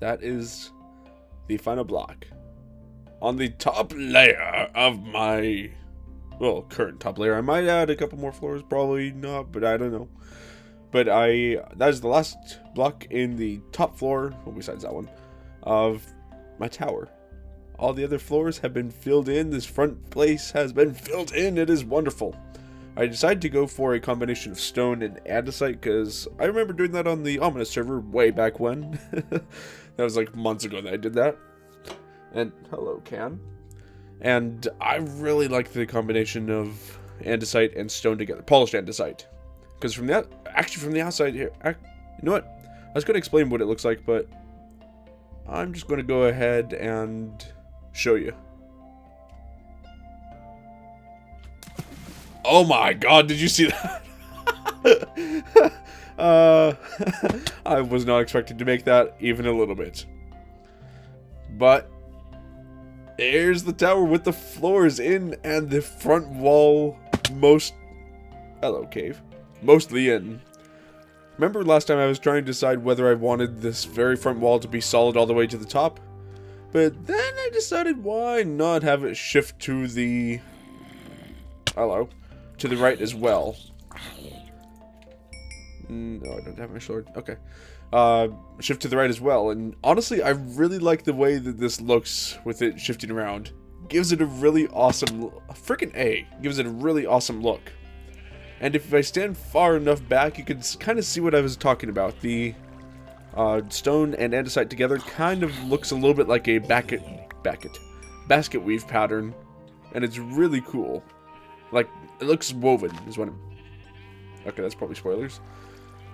That is the final block. On the top layer of my, well, current top layer. I might add a couple more floors, probably not, but I don't know. But that is the last block in the top floor, well, besides that one, of my tower. All the other floors have been filled in. This front place has been filled in. It is wonderful. I decided to go for a combination of stone and andesite because I remember doing that on the Ominous server way back when. That was like months ago that I did that. And hello, Can. And I really like the combination of andesite and stone together, polished andesite. Because from the outside here, you know what? I was going to explain what it looks like, but I'm just going to go ahead and show you. Oh my god, did you see that? I was not expecting to make that even a little bit. But here's the tower with the floors in and the front wall hello, cave. Mostly in. Remember last time I was trying to decide whether I wanted this very front wall to be solid all the way to the top? But then I decided why not have it shift to the right as well. No, I don't have my sword. Okay. Shift to the right as well. And honestly, I really like the way that this looks with it shifting around. Gives it a really awesome... Gives it a really awesome look. And if I stand far enough back, you can kind of see what I was talking about. The stone and andesite together kind of looks a little bit like a basket weave pattern. And it's really cool. Like, it looks woven, is what I'm... Okay, that's probably spoilers.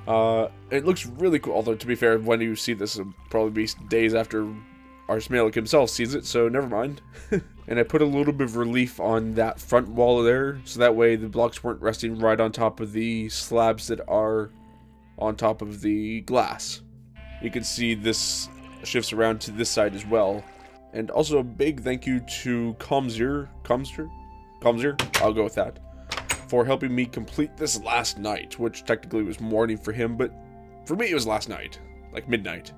It looks really cool, although to be fair, when you see this, it'll probably be days after RealmSmalec himself sees it, so never mind. And I put a little bit of relief on that front wall there, so that way the blocks weren't resting right on top of the slabs that are on top of the glass. You can see this shifts around to this side as well. And also a big thank you to Comzer, I'll go with that, for helping me complete this last night, which technically was morning for him, but for me it was last night, like midnight.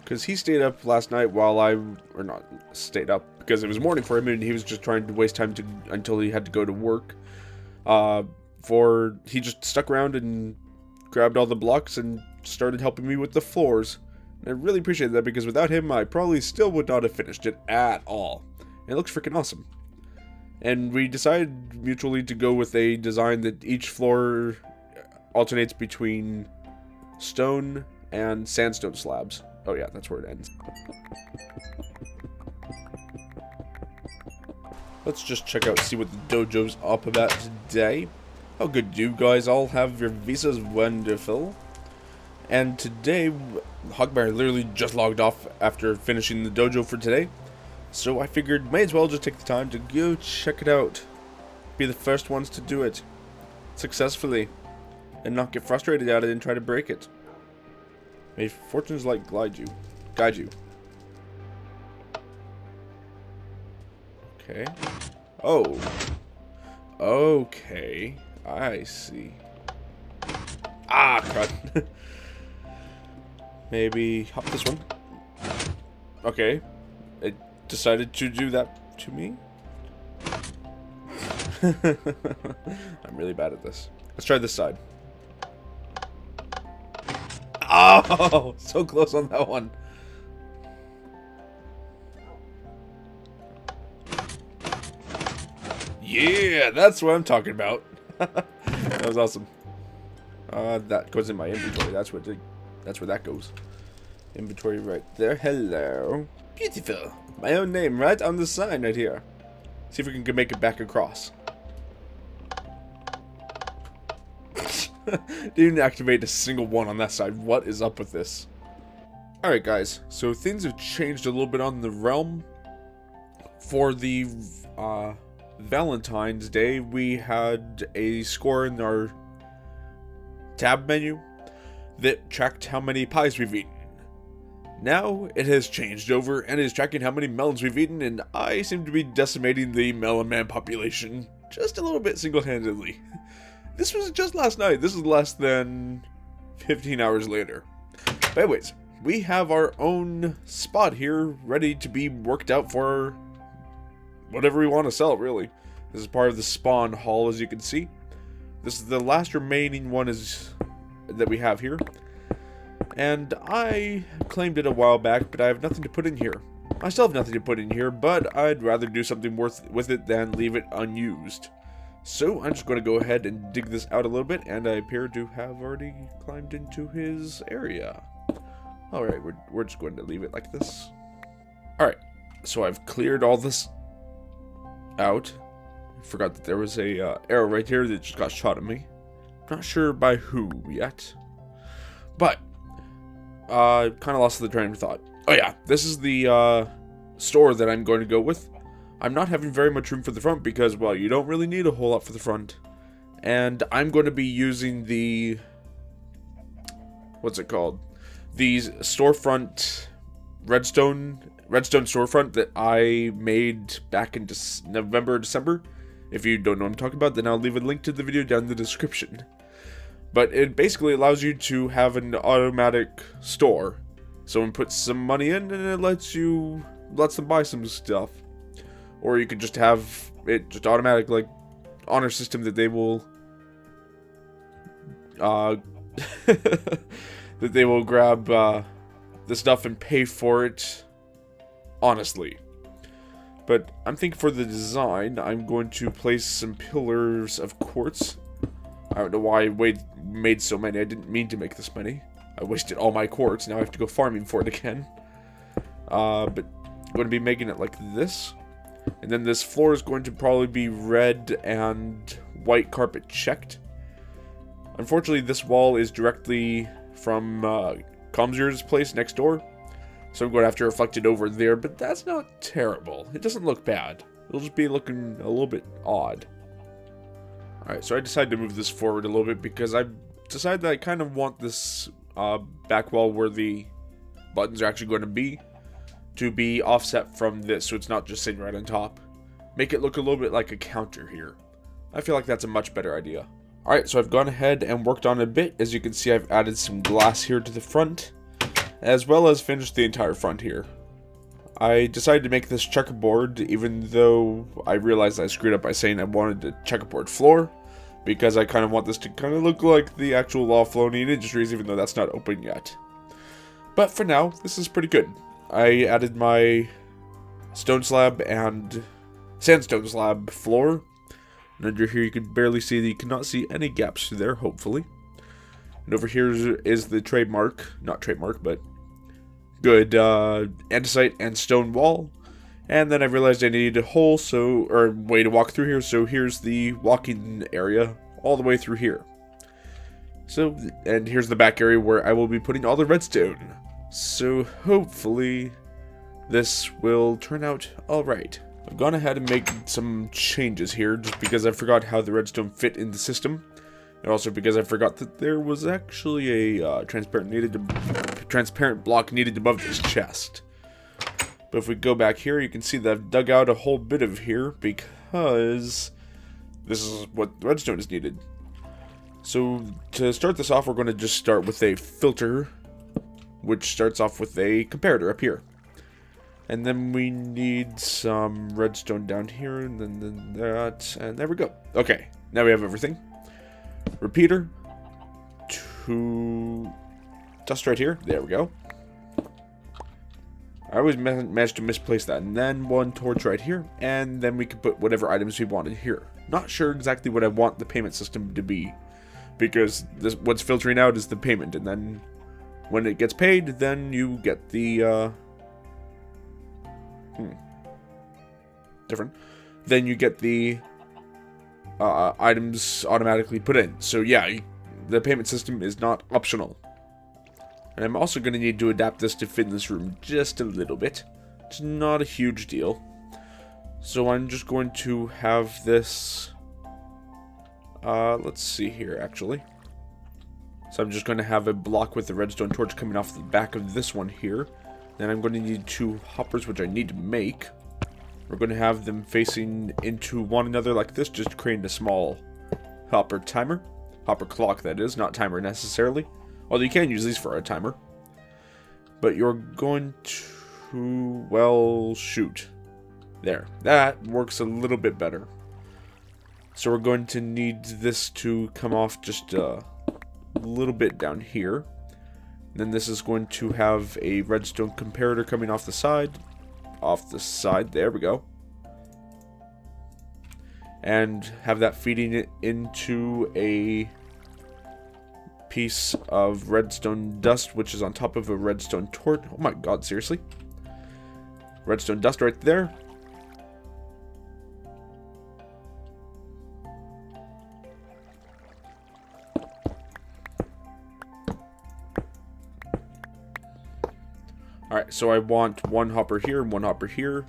Because he stayed up last night while stayed up because it was morning for him and he was just trying to waste time until he had to go to work. He just stuck around and grabbed all the blocks and started helping me with the floors. And I really appreciate that because without him I probably still would not have finished it at all. And it looks freaking awesome. And we decided mutually to go with a design that each floor alternates between stone and sandstone slabs. Oh yeah, that's where it ends. Let's just check out, see what the dojo's up about today. How good do you guys all have your visas? Wonderful. And today, Hogbear literally just logged off after finishing the dojo for today. So I figured may as well just take the time to go check it out. Be the first ones to do it successfully. And not get frustrated at it and try to break it. May fortune's light guide you. Okay. Oh. Okay. I see. Ah, crud. Maybe hop this one. Okay. It decided to do that to me. I'm really bad at this. Let's try this side. Oh, so close on that one. Yeah, that's what I'm talking about. That was awesome. That goes in my inventory. That's where that goes. Inventory right there. Hello. Beautiful. My own name right on the sign right here. See if we can make it back across. Didn't even activate a single one on that side. What is up with this? Alright guys, so things have changed a little bit on the realm. For the Valentine's Day, we had a score in our tab menu that tracked how many pies we've eaten. Now it has changed over and is tracking how many melons we've eaten, and I seem to be decimating the melon man population just a little bit single-handedly. This was just last night. This is less than 15 hours later. But anyways, we have our own spot here ready to be worked out for whatever we want to sell, really. This is part of the spawn hall, as you can see. This is the last remaining one that we have here. And I claimed it a while back, but I have nothing to put in here. I still have nothing to put in here, but I'd rather do something with it than leave it unused. So I'm just going to go ahead and dig this out a little bit, and I appear to have already climbed into his area. Alright, we're just going to leave it like this. Alright, so I've cleared all this out. Forgot that there was a arrow right here that just got shot at me. Not sure by who yet. But, kind of lost the train of thought. Oh yeah, this is the store that I'm going to go with. I'm not having very much room for the front because, well, you don't really need a whole lot for the front. And I'm going to be using the... what's it called? The storefront... redstone storefront that I made back in November or December. If you don't know what I'm talking about, then I'll leave a link to the video down in the description. But it basically allows you to have an automatic store. Someone puts some money in and it lets them buy some stuff. Or you could just have it just automatic, like, honor system that they will that they will grab the stuff and pay for it honestly. But I'm thinking for the design, I'm going to place some pillars of quartz. I don't know why I made so many. I didn't mean to make this many. I wasted all my quartz. Now I have to go farming for it again. But I'm going to be making it like this. And then this floor is going to probably be red and white carpet checked. Unfortunately, this wall is directly from Comzier's place next door. So I'm going to have to reflect it over there, but that's not terrible. It doesn't look bad. It'll just be looking a little bit odd. Alright, so I decided to move this forward a little bit because I decided that I kind of want this back wall where the buttons are actually going to be offset from this, so it's not just sitting right on top. Make it look a little bit like a counter here. I feel like that's a much better idea. Alright, so I've gone ahead and worked on it a bit. As you can see, I've added some glass here to the front, as well as finished the entire front here. I decided to make this checkerboard, even though I realized I screwed up by saying I wanted a checkerboard floor, because I kind of want this to kind of look like the actual Waffle Industries, even though that's not open yet. But for now, this is pretty good. I added my stone slab and sandstone slab floor. And under here you can barely see, you cannot see any gaps through there, hopefully. And over here is the not trademark, but good andesite and stone wall. And then I realized I needed a hole, or way to walk through here, so here's the walking area all the way through here. So, and here's the back area where I will be putting all the redstone. So hopefully this will turn out alright. I've gone ahead and made some changes here just because I forgot how the redstone fit in the system. And also because I forgot that there was actually a transparent block needed above this chest. But if we go back here, you can see that I've dug out a whole bit of here because this is what the redstone is needed. So to start this off, we're going to just start with a filter, which starts off with a comparator up here. And then we need some redstone down here, and then that, and there we go. Okay, now we have everything. Repeater to just right here. There we go. I always managed to misplace that. And then one torch right here, and then we can put whatever items we wanted here. Not sure exactly what I want the payment system to be, because what's filtering out is the payment, and then when it gets paid, then you get the then you get the items automatically put in. So yeah, the payment system is not optional. And I'm also going to need to adapt this to fit in this room just a little bit. It's not a huge deal. So I'm just going to have this, let's see here actually. So I'm just going to have a block with the redstone torch coming off the back of this one here. Then I'm going to need 2 hoppers, which I need to make. We're going to have them facing into one another like this, just creating a small hopper timer. Hopper clock, that is, not timer necessarily. Although you can use these for a timer. but you're going to, well, shoot. There. That works a little bit better. So we're going to need this to come off just a little bit down here. Then this is going to have a redstone comparator coming off the side. Off the side. There we go. And have that feeding it into a piece of redstone dust, which is on top of a redstone torch. Oh my god, seriously? Redstone dust right there. Alright, so I want one hopper here and one hopper here.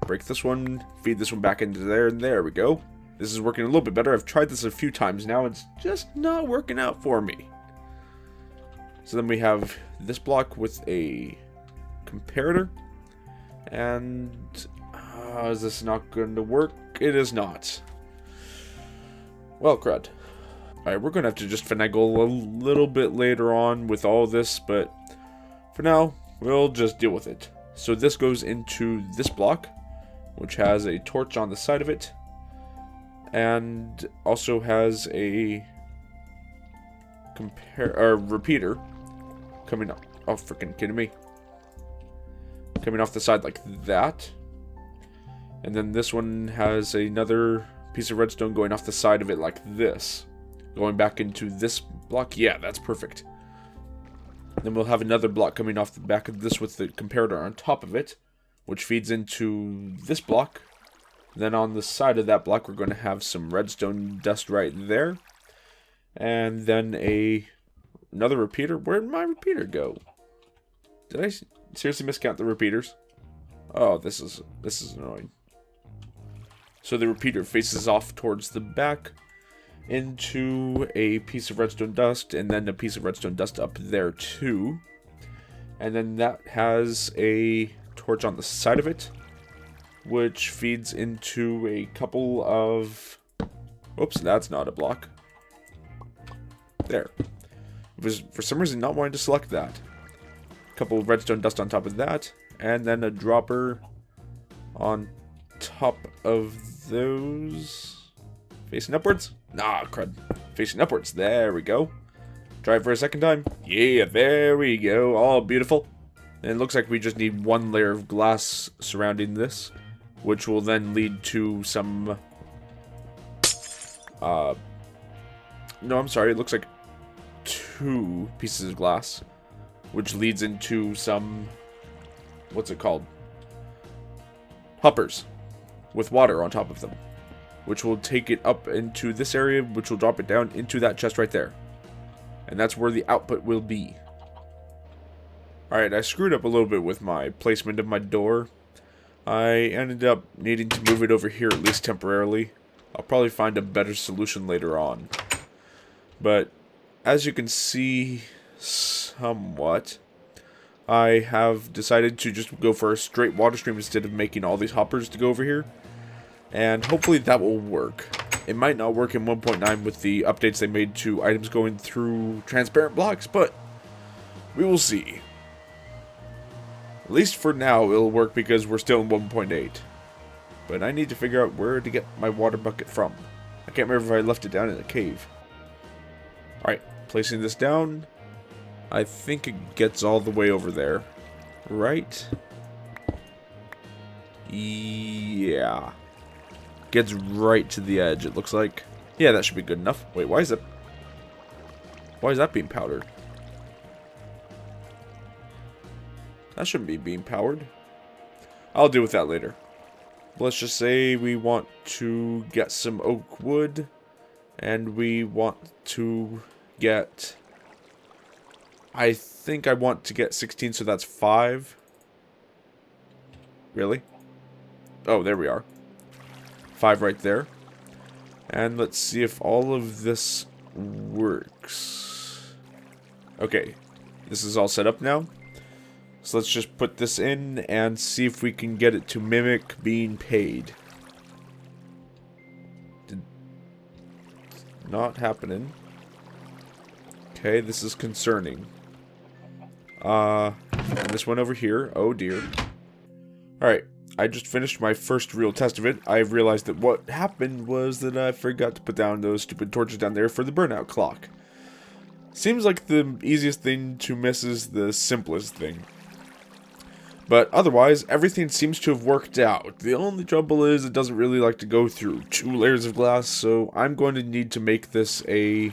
Break this one, feed this one back into there, and there we go. This is working a little bit better. I've tried this a few times now. It's just not working out for me. So then we have this block with a comparator. And is this not going to work? It is not. Well, crud. Alright, we're going to have to just finagle a little bit later on with all this, but for now, we'll just deal with it. So this goes into this block, which has a torch on the side of it, and also has a repeater coming up. Oh, freaking kidding me! Coming off the side like that, and then this one has another piece of redstone going off the side of it like this, going back into this block. Yeah, that's perfect. Then we'll have another block coming off the back of this with the comparator on top of it, which feeds into this block. Then on the side of that block, we're going to have some redstone dust right there. And then another repeater. Where did my repeater go? Did I seriously miscount the repeaters? Oh, this is annoying. So the repeater faces off towards the back into a piece of redstone dust, and then a piece of redstone dust up there too. And then that has a torch on the side of it, which feeds into a couple of... Oops, that's not a block. There. It was for some reason not wanting to select that. A couple of redstone dust on top of that, and then a dropper on top of those. Facing upwards? Nah, crud. Facing upwards. There we go. Try it for a second time. Yeah, there we go. All beautiful. And it looks like we just need one layer of glass surrounding this, which will then lead to some... No, I'm sorry. It looks like 2 pieces of glass, which leads into some... What's it called? Hoppers with water on top of them, which will take it up into this area, which will drop it down into that chest right there. And that's where the output will be. Alright, I screwed up a little bit with my placement of my door. I ended up needing to move it over here, at least temporarily. I'll probably find a better solution later on. But, as you can see, somewhat, I have decided to just go for a straight water stream instead of making all these hoppers to go over here. And hopefully that will work. It might not work in 1.9 with the updates they made to items going through transparent blocks, but we will see. At least for now, it'll work because we're still in 1.8. But I need to figure out where to get my water bucket from. I can't remember if I left it down in a cave. Alright, placing this down. I think it gets all the way over there. Right? Yeah. Gets right to the edge, it looks like. Yeah, that should be good enough. Wait, why is that being powdered? That shouldn't be being powered. I'll deal with that later. Let's just say we want to get some oak wood, and we want to get... I think I want to get 16, so that's 5. Really? Oh, there we are. 5 right there. And let's see if all of this works. Okay, this is all set up now. So let's just put this in and see if we can get it to mimic being paid. Not happening. Okay, this is concerning. If And this one over here. Oh dear. Alright, I just finished my first real test of it. I realized that what happened was that I forgot to put down those stupid torches down there for the burnout clock. Seems like the easiest thing to miss is the simplest thing. But otherwise, everything seems to have worked out. The only trouble is it doesn't really like to go through 2 layers of glass, so I'm going to need to make this a...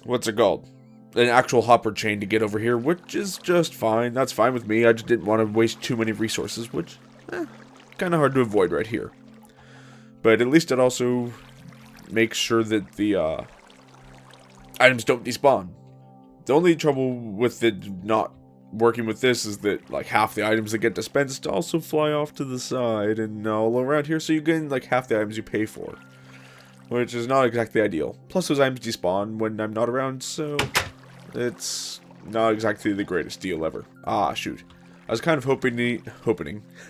what's it called? An actual hopper chain to get over here, which is just fine. That's fine with me. I just didn't want to waste too many resources, which, kind of hard to avoid right here. But at least it also makes sure that the, items don't despawn. The only trouble with it not working with this is that, like, half the items that get dispensed also fly off to the side and all around here, so you get, like, half the items you pay for. Which is not exactly ideal. Plus those items despawn when I'm not around, so it's not exactly the greatest deal ever. Ah, shoot. I was kind of hoping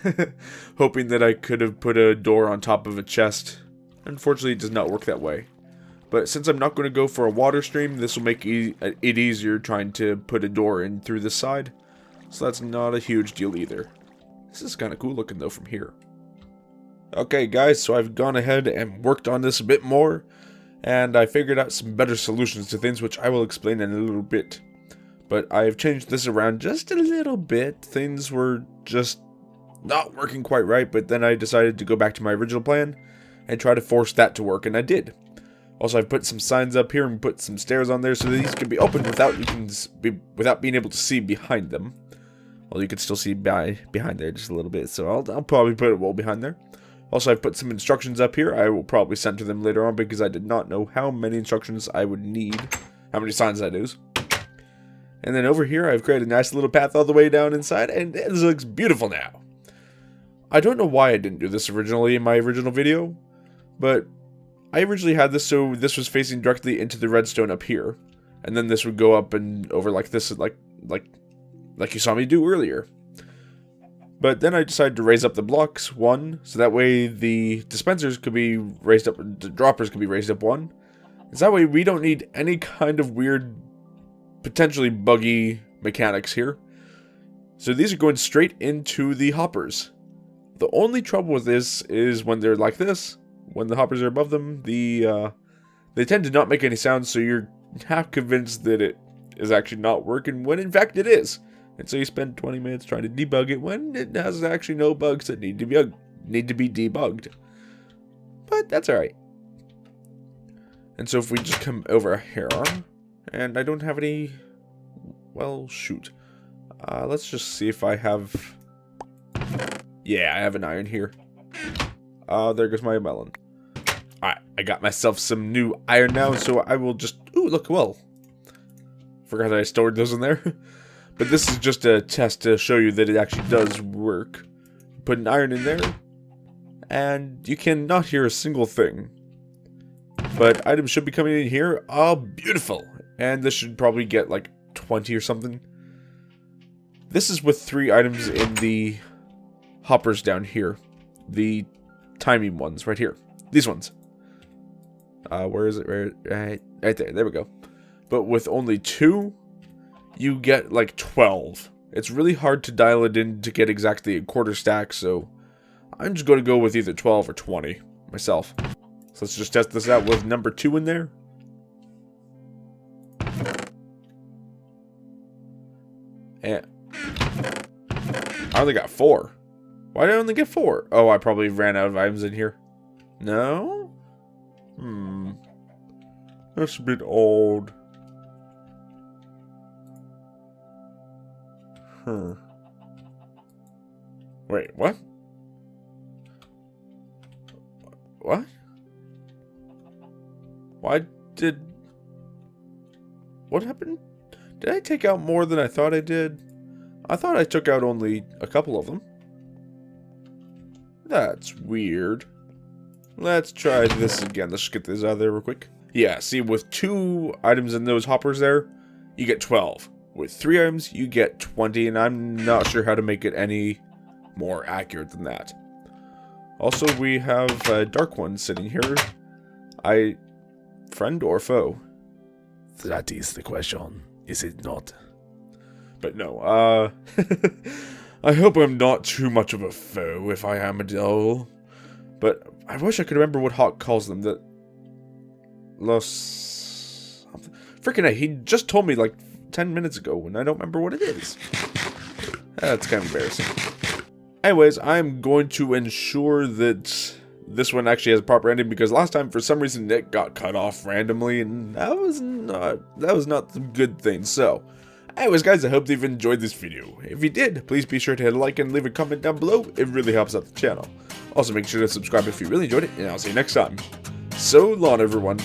that I could have put a door on top of a chest. Unfortunately, it does not work that way. But since I'm not going to go for a water stream, this will make it easier trying to put a door in through this side. So that's not a huge deal either. This is kind of cool looking though from here. Okay guys, so I've gone ahead and worked on this a bit more. And I figured out some better solutions to things, which I will explain in a little bit. But I've changed this around just a little bit. Things were just not working quite right, but then I decided to go back to my original plan and try to force that to work, and I did. Also, I've put some signs up here and put some stairs on there so that these can be opened without being able to see behind them. Well, you can still see behind there just a little bit, so I'll probably put a wall behind there. Also, I've put some instructions up here. I will probably center them later on because I did not know how many instructions I would need, how many signs I'd use. And then over here, I've created a nice little path all the way down inside, and this looks beautiful now. I don't know why I didn't do this originally in my original video, but I originally had this so this was facing directly into the redstone up here, and then this would go up and over like this, like you saw me do earlier. But then I decided to raise up the blocks, 1, so that way the dispensers could be raised up, the droppers could be raised up 1. So that way we don't need any kind of weird, potentially buggy mechanics here. So these are going straight into the hoppers. The only trouble with this is when they're like this, when the hoppers are above them, they tend to not make any sounds, so you're half convinced that it is actually not working, when in fact it is. And so you spend 20 minutes trying to debug it when it has actually no bugs that need to be debugged. But that's alright. And so if we just come over here, and I don't have any, well, shoot. Let's just see if I have, yeah, I have an iron here. There goes my melon. Alright, I got myself some new iron now, so I will just, ooh, look, well. Forgot I stored those in there. But this is just a test to show you that it actually does work. Put an iron in there, and you cannot hear a single thing. But items should be coming in here. Oh, beautiful. And this should probably get like 20 or something. This is with 3 items in the hoppers down here. The timing ones right here. These ones. Where is it? Right there. There we go. But with only 2, you get like 12. It's really hard to dial it in to get exactly a quarter stack, so I'm just going to go with either 12 or 20 myself. So let's just test this out with number 2 in there. And I only got 4. Why did I only get 4? Oh, I probably ran out of items in here. No? That's a bit odd. Wait, what? What? Why did... What happened? Did I take out more than I thought I did? I thought I took out only a couple of them. That's weird. Let's try this again. Let's just get this out of there real quick. Yeah, see, with 2 items in those hoppers there, you get 12. With 3 items, you get 20, and I'm not sure how to make it any more accurate than that. Also, we have a dark one sitting here. Friend or foe? That is the question, is it not? But no, I hope I'm not too much of a foe if I am a doll. But I wish I could remember what Hawk calls them. That Los... Freaking A, he just told me like 10 minutes ago, and I don't remember what it is. That's kind of embarrassing. Anyways, I'm going to ensure that this one actually has a proper ending, because last time, for some reason, it got cut off randomly, and that was not a good thing. So, anyways, guys, I hope you've enjoyed this video. If you did, please be sure to hit a like and leave a comment down below. It really helps out the channel. Also, make sure to subscribe if you really enjoyed it, and I'll see you next time. So long, everyone.